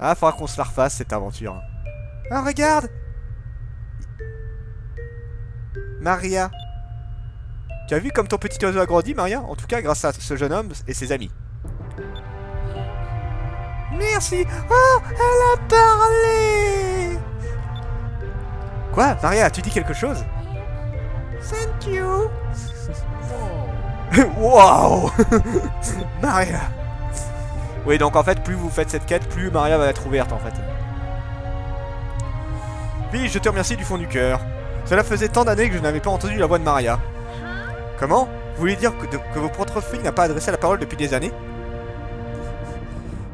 Ah, faudra qu'on se la refasse cette aventure. Ah, regarde! Maria. Tu as vu comme ton petit oiseau a grandi, Maria? En tout cas, grâce à ce jeune homme et ses amis. Merci! Oh, elle a parlé! Quoi? Maria, as-tu dit quelque chose? Thank you! Wow! Maria! Oui, donc en fait, plus vous faites cette quête, plus Maria va être ouverte en fait. Oui, je te remercie du fond du cœur. Cela faisait tant d'années que je n'avais pas entendu la voix de Maria. Comment? Vous voulez dire que votre propre fille n'a pas adressé la parole depuis des années?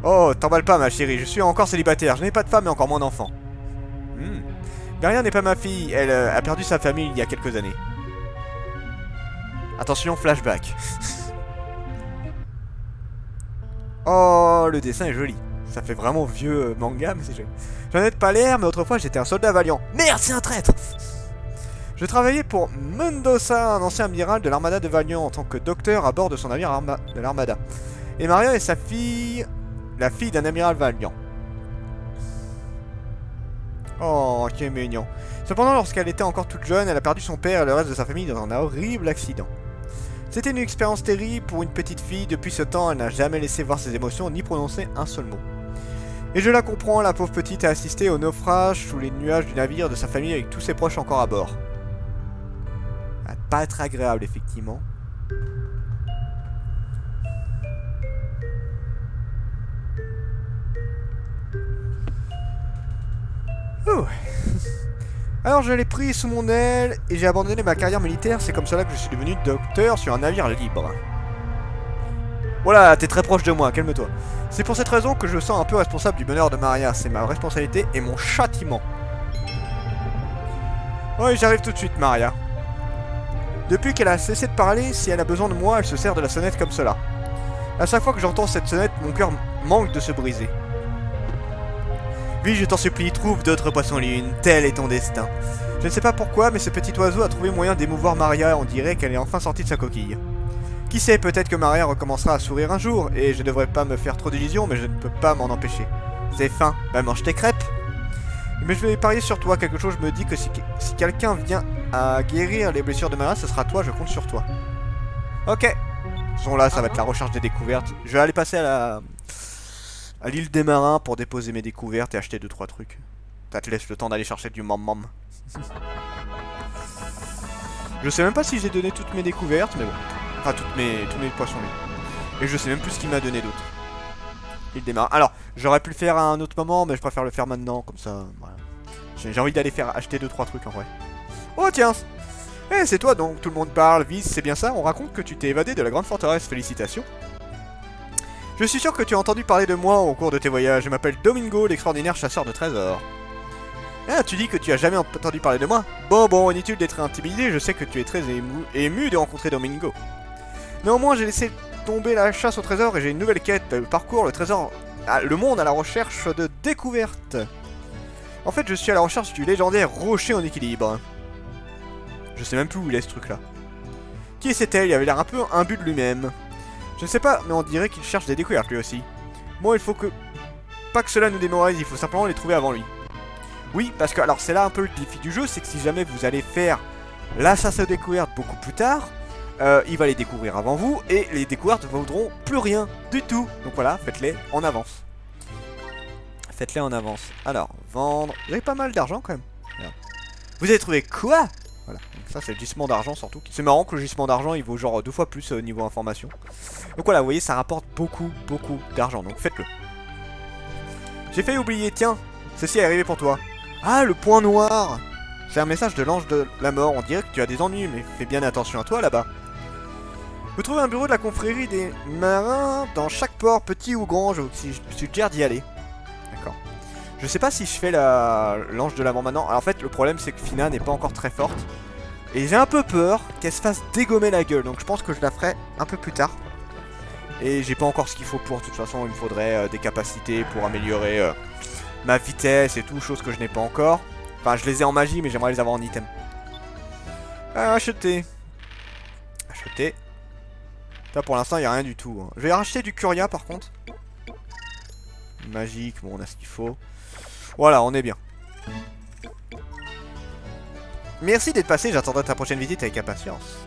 Oh, t'emballe pas ma chérie, je suis encore célibataire, je n'ai pas de femme et encore moins d'enfants. Maria n'est pas ma fille, elle a perdu sa famille il y a quelques années. Attention, flashback. Oh, le dessin est joli. Ça fait vraiment vieux manga, mais c'est joli. J'en ai pas l'air, mais autrefois j'étais un soldat valiant. Merde, c'est un traître! Je travaillais pour Mendoza, un ancien amiral de l'armada de Valiant, en tant que docteur à bord de son navire de l'armada. Et Maria est sa fille... la fille d'un amiral Valiant. Oh, qui est mignon. Cependant, lorsqu'elle était encore toute jeune, elle a perdu son père et le reste de sa famille dans un horrible accident. C'était une expérience terrible pour une petite fille. Depuis ce temps, elle n'a jamais laissé voir ses émotions ni prononcé un seul mot. Et je la comprends, la pauvre petite a assisté au naufrage sous les nuages du navire de sa famille avec tous ses proches encore à bord. Ça va pas être agréable, effectivement. Ouh. Alors je l'ai pris sous mon aile et j'ai abandonné ma carrière militaire. C'est comme cela que je suis devenu docteur sur un navire libre. Voilà, t'es très proche de moi, calme-toi. C'est pour cette raison que je me sens un peu responsable du bonheur de Maria. C'est ma responsabilité et mon châtiment. Oui, j'arrive tout de suite, Maria. Depuis qu'elle a cessé de parler, si elle a besoin de moi, elle se sert de la sonnette comme cela. À chaque fois que j'entends cette sonnette, mon cœur manque de se briser. Oui, je t'en supplie, trouve d'autres poissons-lunes, tel est ton destin. Je ne sais pas pourquoi, mais ce petit oiseau a trouvé moyen d'émouvoir Maria, on dirait qu'elle est enfin sortie de sa coquille. Qui sait, peut-être que Maria recommencera à sourire un jour, et je devrais pas me faire trop d'illusions, mais je ne peux pas m'en empêcher. C'est faim, bah mange tes crêpes. Mais je vais parier sur toi, quelque chose me dit que si quelqu'un vient à guérir les blessures de Maria, ce sera toi, je compte sur toi. Ok. Bon là, ça va être la recherche des découvertes. Je vais aller passer à l'île des marins pour déposer mes découvertes et acheter 2-3 trucs. Ça te laisse le temps d'aller chercher du mam-mam. Je sais même pas si j'ai donné toutes mes découvertes, mais bon. Enfin, tous mes poissons. Et je sais même plus ce qu'il m'a donné d'autre. Il démarre. Alors, j'aurais pu le faire à un autre moment, mais je préfère le faire maintenant, comme ça, voilà. J'ai envie d'aller acheter 2-3 trucs en vrai. Oh tiens! Eh, c'est toi donc, tout le monde parle, Viz, c'est bien ça? On raconte que tu t'es évadé de la grande forteresse, félicitations. Je suis sûr que tu as entendu parler de moi au cours de tes voyages. Je m'appelle Domingo, l'extraordinaire chasseur de trésors. Ah, tu dis que tu as jamais entendu parler de moi? Bon, inutile d'être intimidé, je sais que tu es très ému de rencontrer Domingo. Néanmoins, j'ai laissé tomber la chasse au trésor et j'ai une nouvelle quête. Le parcours, le monde à la recherche de découvertes. En fait, je suis à la recherche du légendaire rocher en équilibre. Je sais même plus où il est ce truc là. Qui c'était? Il avait l'air un peu imbu de lui-même. Je ne sais pas, mais on dirait qu'il cherche des découvertes lui aussi. Bon, il faut que... pas que cela nous démoralise, il faut simplement les trouver avant lui. Oui, parce que, alors c'est là un peu le défi du jeu, c'est que si jamais vous allez faire la chasse aux découvertes beaucoup plus tard, il va les découvrir avant vous, et les découvertes ne vaudront plus rien du tout. Donc voilà, faites-les en avance. Faites-les en avance. Alors, vendre... Vous avez pas mal d'argent quand même. Regarde. Vous avez trouvé quoi? Voilà, donc ça c'est le gisement d'argent surtout. C'est marrant que le gisement d'argent il vaut genre 2 fois plus niveau information. Donc voilà, vous voyez, ça rapporte beaucoup d'argent, donc faites-le. J'ai failli oublier, tiens, ceci est arrivé pour toi. Ah, le point noir! C'est un message de l'ange de la mort, on dirait que tu as des ennuis, mais fais bien attention à toi là-bas. Vous trouvez un bureau de la confrérie des marins dans chaque port, petit ou grand, je vous suggère d'y aller. D'accord. Je sais pas si je fais l'ange de la mort maintenant. Alors en fait, le problème c'est que Fina n'est pas encore très forte. Et j'ai un peu peur qu'elle se fasse dégommer la gueule, donc je pense que je la ferai un peu plus tard. Et j'ai pas encore ce qu'il faut pour, de toute façon il me faudrait des capacités pour améliorer ma vitesse et tout, chose que je n'ai pas encore. Enfin je les ai en magie mais j'aimerais les avoir en item. Acheter. Acheter. Là pour l'instant il n'y a rien du tout. Hein. Je vais racheter du Curia par contre. Magique, bon on a ce qu'il faut. Voilà, on est bien. Merci d'être passé, j'attendrai ta prochaine visite avec impatience.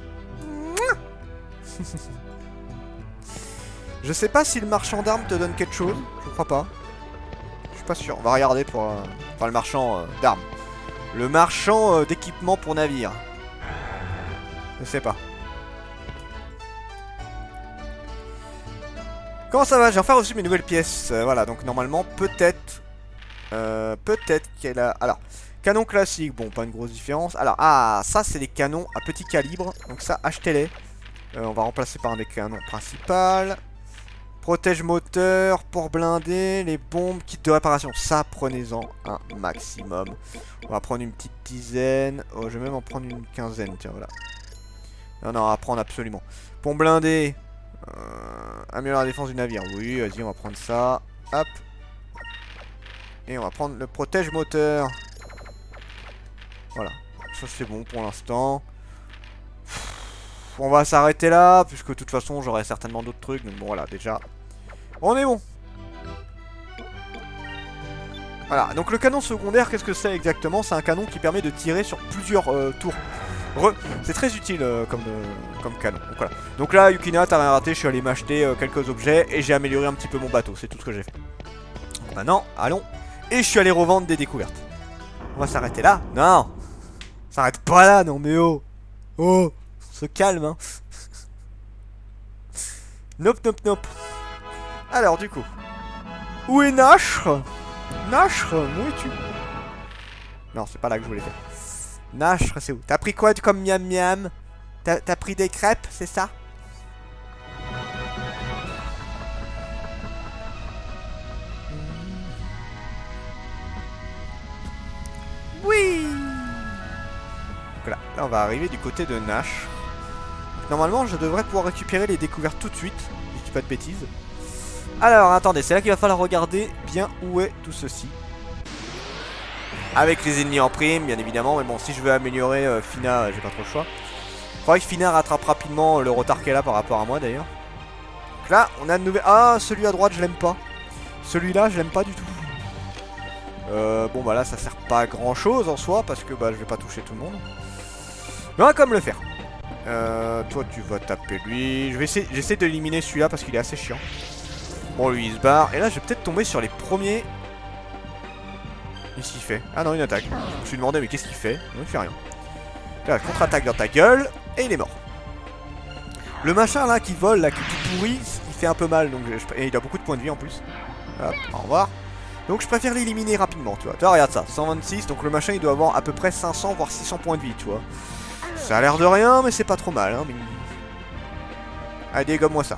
Je sais pas si le marchand d'armes te donne quelque chose, je crois pas. Je suis pas sûr, on va regarder pour... Enfin le marchand d'armes. Le marchand d'équipement pour navire. Je sais pas. Comment ça va? J'ai enfin reçu mes nouvelles pièces. Voilà, donc normalement, peut-être... peut-être qu'elle a... Alors, canon classique, bon, pas une grosse différence. Alors, ah, ça, c'est des canons à petit calibre. Donc ça, achetez-les. On va remplacer par un des canons principaux. Protège moteur, port blindé, les bombes, kit de réparation. Ça, prenez-en un maximum. On va prendre une petite dizaine. Oh, je vais même en prendre une quinzaine, tiens, voilà. Non, non, à prendre absolument. Pont blindé. Améliorer la défense du navire. Oui, vas-y, on va prendre ça. Hop. Et on va prendre le protège moteur. Voilà. Ça, c'est bon pour l'instant. On va s'arrêter là, puisque de toute façon, j'aurai certainement d'autres trucs. Donc bon, voilà, déjà. On est bon. Voilà, donc le canon secondaire, qu'est-ce que c'est exactement? C'est un canon qui permet de tirer sur plusieurs tours. C'est très utile comme canon. Donc, voilà. Donc là, Yukina, t'as rien raté, je suis allé m'acheter quelques objets et j'ai amélioré un petit peu mon bateau. C'est tout ce que j'ai fait. Donc maintenant, allons. Et je suis allé revendre des découvertes. On va s'arrêter là? Non! S'arrête pas là, non mais oh! Oh! On se calme, hein! Nope, nope, nope. Alors, du coup. Où est Nashre? Nashre, où es-tu? Non, c'est pas là que je voulais faire. Nashre, c'est où? T'as pris quoi comme miam miam? T'as pris des crêpes, c'est ça? Oui. Voilà, là on va arriver du côté de Nash. Normalement, je devrais pouvoir récupérer les découvertes tout de suite, si je dis pas de bêtises. Alors, attendez, c'est là qu'il va falloir regarder bien où est tout ceci. Avec les ennemis en prime, bien évidemment. Mais bon, si je veux améliorer Fina, j'ai pas trop le choix. Faudrait que Fina rattrape rapidement le retard qu'elle a par rapport à moi, d'ailleurs. Donc là, on a de nouvelles... Ah, celui à droite, je l'aime pas. Celui-là, je l'aime pas du tout. Bon, bah là, ça sert pas à grand-chose en soi, parce que bah, je vais pas toucher tout le monde. Mais on va comme le faire. Toi, tu vas taper lui. J'essaie de l'éliminer celui-là, parce qu'il est assez chiant. Bon, lui, il se barre. Et là, je vais peut-être tomber sur les premiers... Qu'est-ce qu'il fait? Ah non, une attaque. Je me suis demandé, mais qu'est-ce qu'il fait? Non, il fait rien. Là, contre-attaque dans ta gueule, et il est mort. Le machin là qui vole, là, qui est tout pourri, il fait un peu mal, donc et il a beaucoup de points de vie en plus. Hop, au revoir. Donc je préfère l'éliminer rapidement, tu vois. Tu vois, regarde ça, 126, donc le machin il doit avoir à peu près 500 voire 600 points de vie, tu vois. Ça a l'air de rien, mais c'est pas trop mal, hein. Mais... Allez, dégomme-moi ça.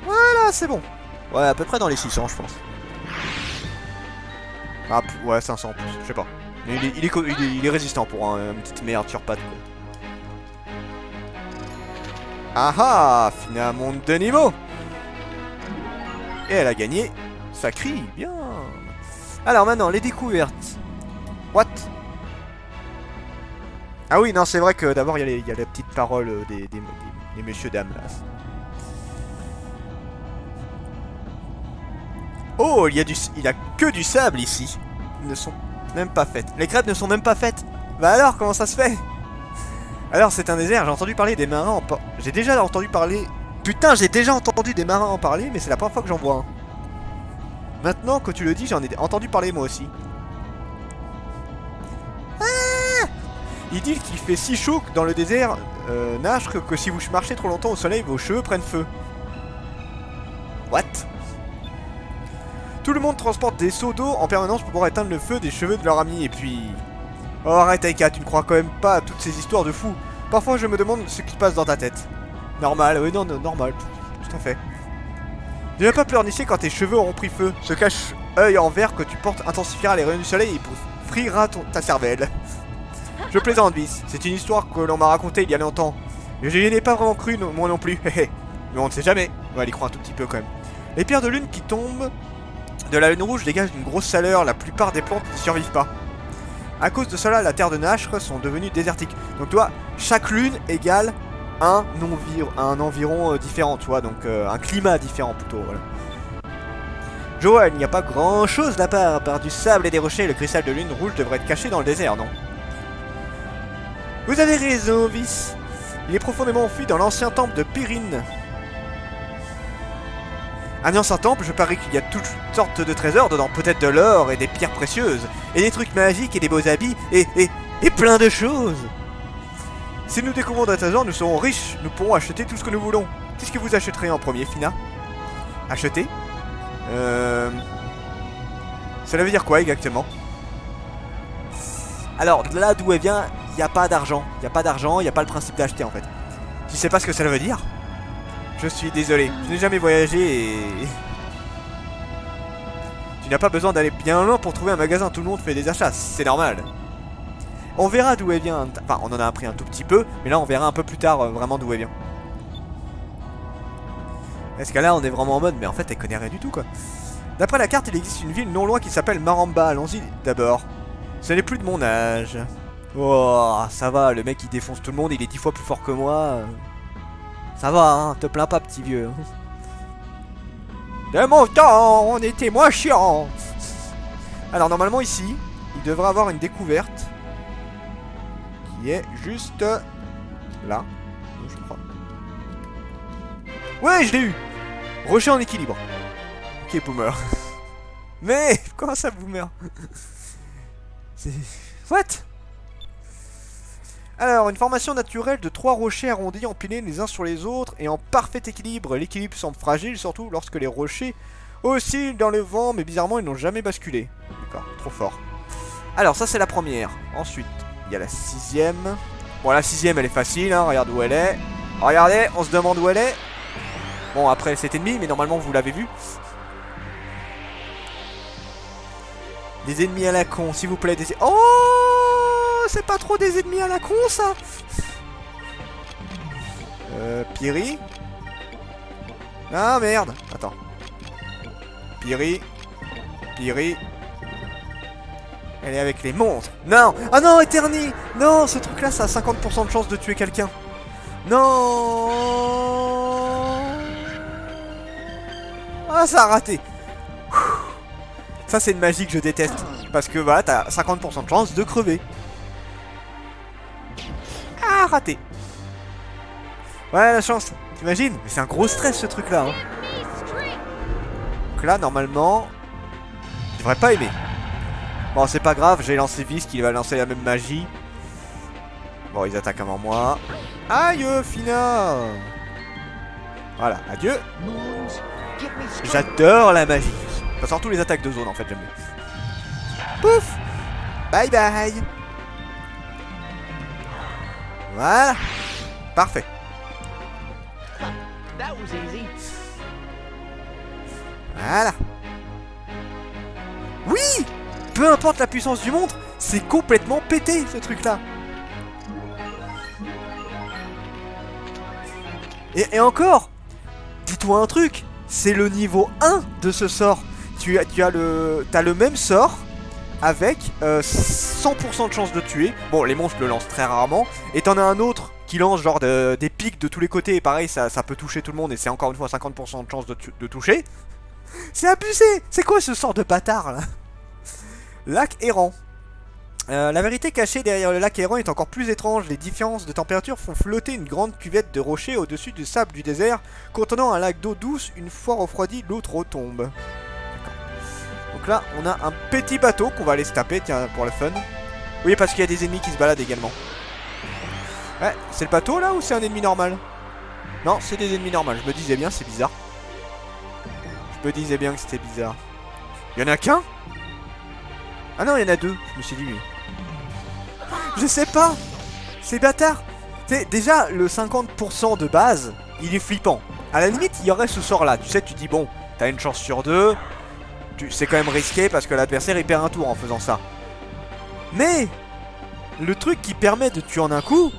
Voilà, c'est bon. Ouais, à peu près dans les 600, je pense. Ah, ouais, 500 en plus, je sais pas. Mais il est résistant pour une petite merde sur patte, quoi. Ah ah, Fina monte de niveau. Et elle a gagné. Ça crie, bien. Alors maintenant, les découvertes. What? Ah oui, non, c'est vrai que d'abord, il y a la petite parole des messieurs dames, là. Oh, il y a que du sable ici. Ils ne sont même pas faites. Les crêpes ne sont même pas faites. Bah alors, comment ça se fait? Alors, c'est un désert, j'ai entendu parler des marins en... J'ai déjà entendu parler... Putain, j'ai déjà entendu des marins en parler, mais c'est la première fois que j'en vois un. Maintenant que tu le dis, j'en ai entendu parler moi aussi. Ah, il dit qu'il fait si chaud dans le désert Nash que si vous marchez trop longtemps au soleil, vos cheveux prennent feu. What? Tout le monde transporte des seaux d'eau en permanence pour pouvoir éteindre le feu des cheveux de leur ami. Et puis... Oh, arrête Aika, tu ne crois quand même pas à toutes ces histoires de fous. Parfois je me demande ce qui se passe dans ta tête. Normal, oui, non, normal, tout à fait. Ne viens pas pleurnicher quand tes cheveux auront pris feu. Ce cache-œil en verre que tu portes intensifiera les rayons du soleil et frira ta cervelle. Je plaisante, Bis. C'est une histoire que l'on m'a racontée il y a longtemps. Mais je n'y ai pas vraiment cru, moi non plus. Mais on ne sait jamais. On va y croire un tout petit peu quand même. Les pierres de lune qui tombent de la lune rouge dégagent une grosse chaleur. La plupart des plantes n'y survivent pas. À cause de cela, la terre de Nashre sont devenues désertiques. Donc tu vois, chaque lune égale un environ différent, tu vois, donc un climat différent plutôt, voilà. Johan, il n'y a pas grand chose là-bas, à part du sable et des rochers. Le cristal de lune rouge devrait être caché dans le désert, non? Vous avez raison, Vis. Il est profondément enfui dans l'ancien temple de Pyrrhine. Un ancien temple, je parie qu'il y a toutes sortes de trésors dedans. Peut-être de l'or et des pierres précieuses. Et des trucs magiques et des beaux habits. Et plein de choses. Si nous découvrons des trésors, nous serons riches. Nous pourrons acheter tout ce que nous voulons. Qu'est-ce que vous achèterez en premier, Fina? Acheter? Cela veut dire quoi exactement? Alors, là d'où elle vient, il n'y a pas d'argent. Il n'y a pas d'argent, il n'y a pas le principe d'acheter en fait. Tu sais pas ce que ça veut dire? Je suis désolé, je n'ai jamais voyagé et... Tu n'as pas besoin d'aller bien loin pour trouver un magasin, tout le monde fait des achats, c'est normal. On verra d'où elle vient, enfin on en a appris un tout petit peu, mais là on verra un peu plus tard vraiment d'où elle vient. Est-ce que là on est vraiment en mode, mais en fait elle connaît rien du tout quoi. D'après la carte, il existe une ville non loin qui s'appelle Maramba, allons-y d'abord. Ce n'est plus de mon âge. Oh, ça va, le mec il défonce tout le monde, il est 10 fois plus fort que moi. Ça va, hein, te plains pas petit vieux. De mon temps, on était moins chiant. Alors normalement ici, il devrait avoir une découverte qui est juste là, je crois. Ouais, je l'ai eu. Rocher en équilibre. Ok, boomer. Mais comment ça, boomer? C'est... What? Alors, une formation naturelle de 3 rochers arrondis empilés les uns sur les autres et en parfait équilibre. L'équilibre semble fragile, surtout lorsque les rochers oscillent dans le vent, mais bizarrement ils n'ont jamais basculé. D'accord, trop fort. Alors, ça c'est la première. Ensuite, il y a la 6ème. Bon, la 6ème elle est facile, hein, regarde où elle est. Regardez, on se demande où elle est. Bon, après c'est ennemi, mais normalement vous l'avez vu. Des ennemis à la con, s'il vous plaît. Des... Oh, c'est pas trop des ennemis à la con, ça. Piri. Ah, merde. Attends. Piri. Piri. Elle est avec les monstres. Non. Ah non, Eterni. Non, ce truc-là, ça a 50% de chance de tuer quelqu'un. Non. Ah, ça a raté. Ça c'est une magie que je déteste. Parce que voilà, t'as 50% de chance de crever. Ah, raté. Ouais, la chance. T'imagines? Mais c'est un gros stress ce truc là, hein. Donc là, normalement, je devrais pas aimer. Bon, c'est pas grave, j'ai lancé Vis qui va lancer la même magie. Bon, ils attaquent avant moi. Aïe, Fina. Voilà, adieu. J'adore la magie. Enfin, surtout les attaques de zone en fait, j'aime bien. Pouf. Bye bye. Voilà. Parfait. Voilà. Oui. Peu importe la puissance du monstre, c'est complètement pété ce truc là. Et encore, dis-toi un truc, c'est le niveau 1 de ce sort. T'as le même sort avec 100% de chance de tuer. Bon, les monstres le lancent très rarement. Et t'en as un autre qui lance genre des pics de tous les côtés. Et pareil, ça peut toucher tout le monde. Et c'est encore une fois 50% de chance de toucher. C'est abusé. C'est quoi ce sort de bâtard là? Lac errant. La vérité cachée derrière le lac errant est encore plus étrange. Les différences de température font flotter une grande cuvette de rochers au-dessus du sable du désert, contenant un lac d'eau douce. Une fois refroidi, l'autre retombe. Donc là, on a un petit bateau qu'on va aller se taper, tiens, pour le fun. Oui, parce qu'il y a des ennemis qui se baladent également. Ouais, c'est le bateau là ou c'est un ennemi normal? Non, c'est des ennemis normaux. Je me disais bien, c'est bizarre. Je me disais bien que c'était bizarre. Il y en a qu'un? Ah non, il y en a deux. Je me suis dit, oui. Je sais pas. C'est bâtard. T'sais, déjà, le 50% de base, il est flippant. À la limite, il y aurait ce sort là. Tu sais, tu dis, bon, t'as une chance sur deux. C'est quand même risqué parce que l'adversaire il perd un tour en faisant ça. Mais le truc qui permet de tuer en un coup,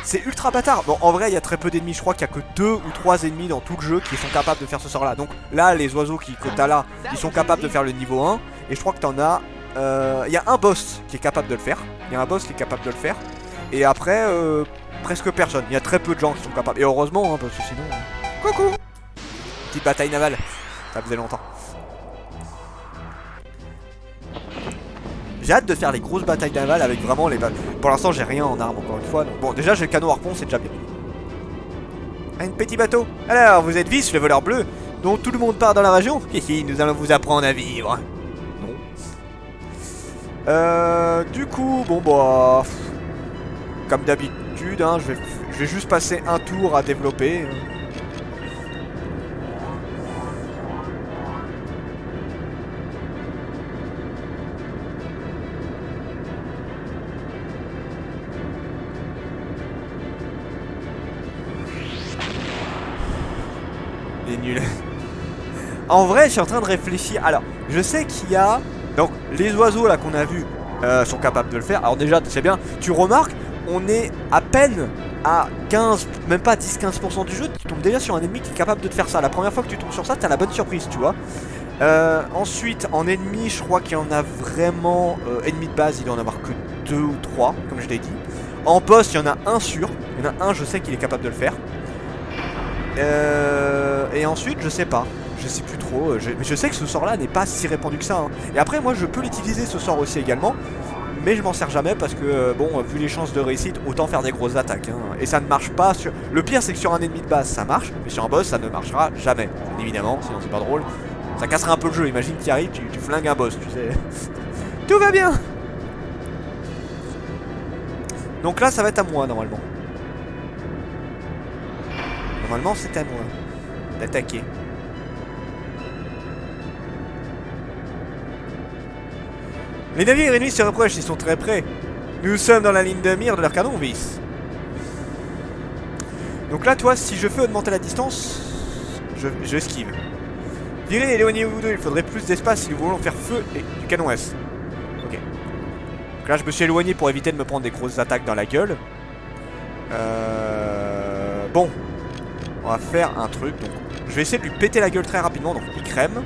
c'est ultra bâtard. Bon, en vrai, il y a très peu d'ennemis. Je crois qu'il y a que 2 ou 3 ennemis dans tout le jeu qui sont capables de faire ce sort là. Donc là, les oiseaux que t'as là, ils sont capables de faire le niveau 1. Et je crois que t'en as... Il y a un boss qui est capable de le faire. Il y a un boss qui est capable de le faire. Et après, presque personne. Il y a très peu de gens qui sont capables. Et heureusement, hein, parce que sinon... Coucou. Petite bataille navale. Ça faisait longtemps. J'ai hâte de faire les grosses batailles navales avec vraiment les... Pour l'instant, j'ai rien en armes, encore une fois. Donc, bon, déjà, j'ai le canon harpon, c'est déjà bien. Un petit bateau. Alors, vous êtes Vice, le voleur bleu, dont tout le monde part dans la région. Ici, nous allons vous apprendre à vivre. Non. Du coup, bon, bah... Comme d'habitude, hein, je vais juste passer un tour à développer. Il est nul. En vrai, je suis en train de réfléchir. Alors, je sais qu'il y a... Donc, les oiseaux là qu'on a vus sont capables de le faire. Alors déjà, c'est bien. Tu remarques, on est à peine à 15, même pas 10-15% du jeu. Tu tombes déjà sur un ennemi qui est capable de te faire ça. La première fois que tu tombes sur ça, t'as la bonne surprise, tu vois. Ensuite, en ennemi, je crois qu'il y en a vraiment... ennemi de base, il doit en avoir que 2 ou 3, comme je l'ai dit. En boss, il y en a un sûr. Il y en a un, je sais qu'il est capable de le faire. Et ensuite, je sais pas. Je sais plus trop. Mais je sais que ce sort-là n'est pas si répandu que ça. Hein. Et après, moi, je peux l'utiliser ce sort aussi également. Mais je m'en sers jamais parce que, bon, vu les chances de réussite, autant faire des grosses attaques. Hein. Et ça ne marche pas sur... Le pire, c'est que sur un ennemi de base, ça marche. Mais sur un boss, ça ne marchera jamais. Évidemment, sinon c'est pas drôle. Ça casserait un peu le jeu. Imagine qu'il arrive, tu flingues un boss, tu sais. Tout va bien. Donc là, ça va être à moi, normalement. Normalement, c'est à moi d'attaquer. Les navires ennemis se rapprochent, ils sont très près. Nous sommes dans la ligne de mire de leur canon, Vice. Donc là, toi, si je veux augmenter la distance, je esquive. Virez et éloignez-vous d'eux, il faudrait plus d'espace si nous voulons faire feu et du canon S. Ok. Donc là, je me suis éloigné pour éviter de me prendre des grosses attaques dans la gueule. Bon. On va faire un truc, donc je vais essayer de lui péter la gueule très rapidement, donc il crème.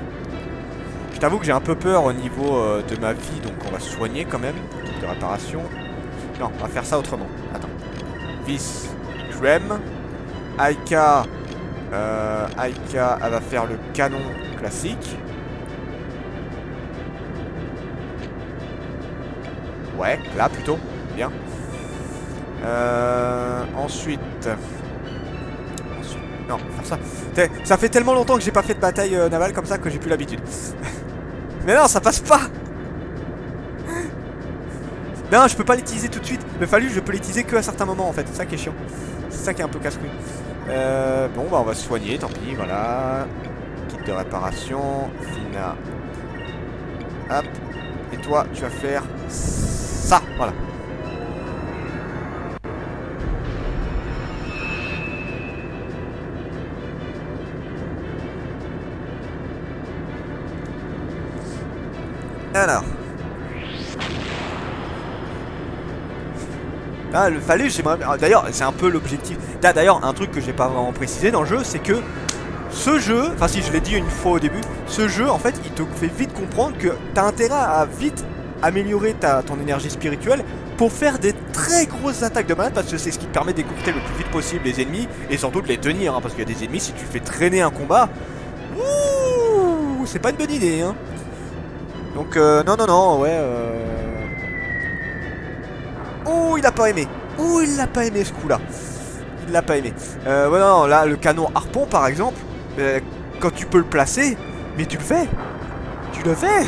Je t'avoue que j'ai un peu peur au niveau de ma vie, donc on va se soigner quand même. De réparation. Non, on va faire ça autrement. Attends. Vice, crème. Aika, Aika, elle va faire le canon classique. Ouais, là plutôt. Bien. Ensuite... Non, faire ça. Ça fait tellement longtemps que j'ai pas fait de bataille navale comme ça que j'ai plus l'habitude. Mais non, ça passe pas. Non, je peux pas l'utiliser tout de suite. Le fallu, je peux l'utiliser que à certains moments en fait. C'est ça qui est chiant. C'est ça qui est un peu casse-couille. Bon, bah on va se soigner, tant pis, voilà. Kit de réparation. Fina. Hop. Et toi, tu vas faire ça, voilà. Alors. Ah, le fallu, j'aimerais... D'ailleurs, c'est un peu l'objectif. D'ailleurs, un truc que j'ai pas vraiment précisé dans le jeu, c'est que ce jeu, enfin si je l'ai dit une fois au début, ce jeu, en fait, il te fait vite comprendre que t'as intérêt à vite améliorer ton énergie spirituelle pour faire des très grosses attaques de malade, parce que c'est ce qui te permet d'écourter le plus vite possible les ennemis, et surtout de les tenir, hein, parce qu'il y a des ennemis, si tu fais traîner un combat, ouh, c'est pas une bonne idée, hein. Donc, non, ouais, Oh, il a pas aimé. Oh, il l'a pas aimé, ce coup-là. Il l'a pas aimé. Ouais, non, là, le canon harpon, par exemple, quand tu peux le placer, mais tu le fais. Tu le fais.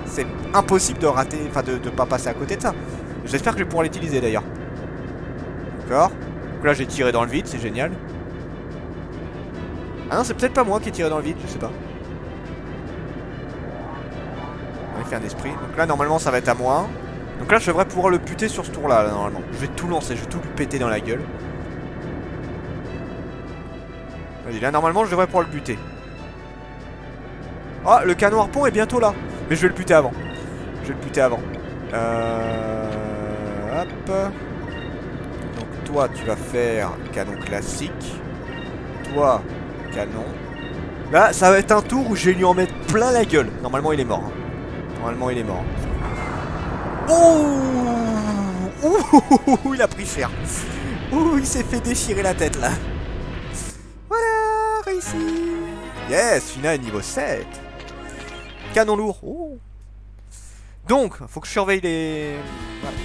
C'est impossible de rater, enfin, de pas passer à côté de ça. J'espère que je vais pouvoir l'utiliser, d'ailleurs. D'accord. Donc là, j'ai tiré dans le vide, c'est génial. Ah non, c'est peut-être pas moi qui ai tiré dans le vide, je sais pas. On va faire un esprit. Donc là, normalement, ça va être à moi. Donc là, je devrais pouvoir le buter sur ce tour-là, là, normalement. Je vais tout lancer, je vais tout lui péter dans la gueule. Vas-y, là, normalement, je devrais pouvoir le buter. Ah, le canon harpon est bientôt là. Mais je vais le buter avant. Je vais le buter avant. Hop. Donc toi, tu vas faire canon classique. Toi, canon. Là, ça va être un tour où je vais lui en mettre plein la gueule. Normalement, il est mort. Hein. Normalement, il est mort. Oh, ouh, il a pris cher. Ouh, il s'est fait déchirer la tête, là. Voilà, réussi. Yes, Fina est niveau 7. Canon lourd. Oh. Donc, faut que je surveille les... Voilà.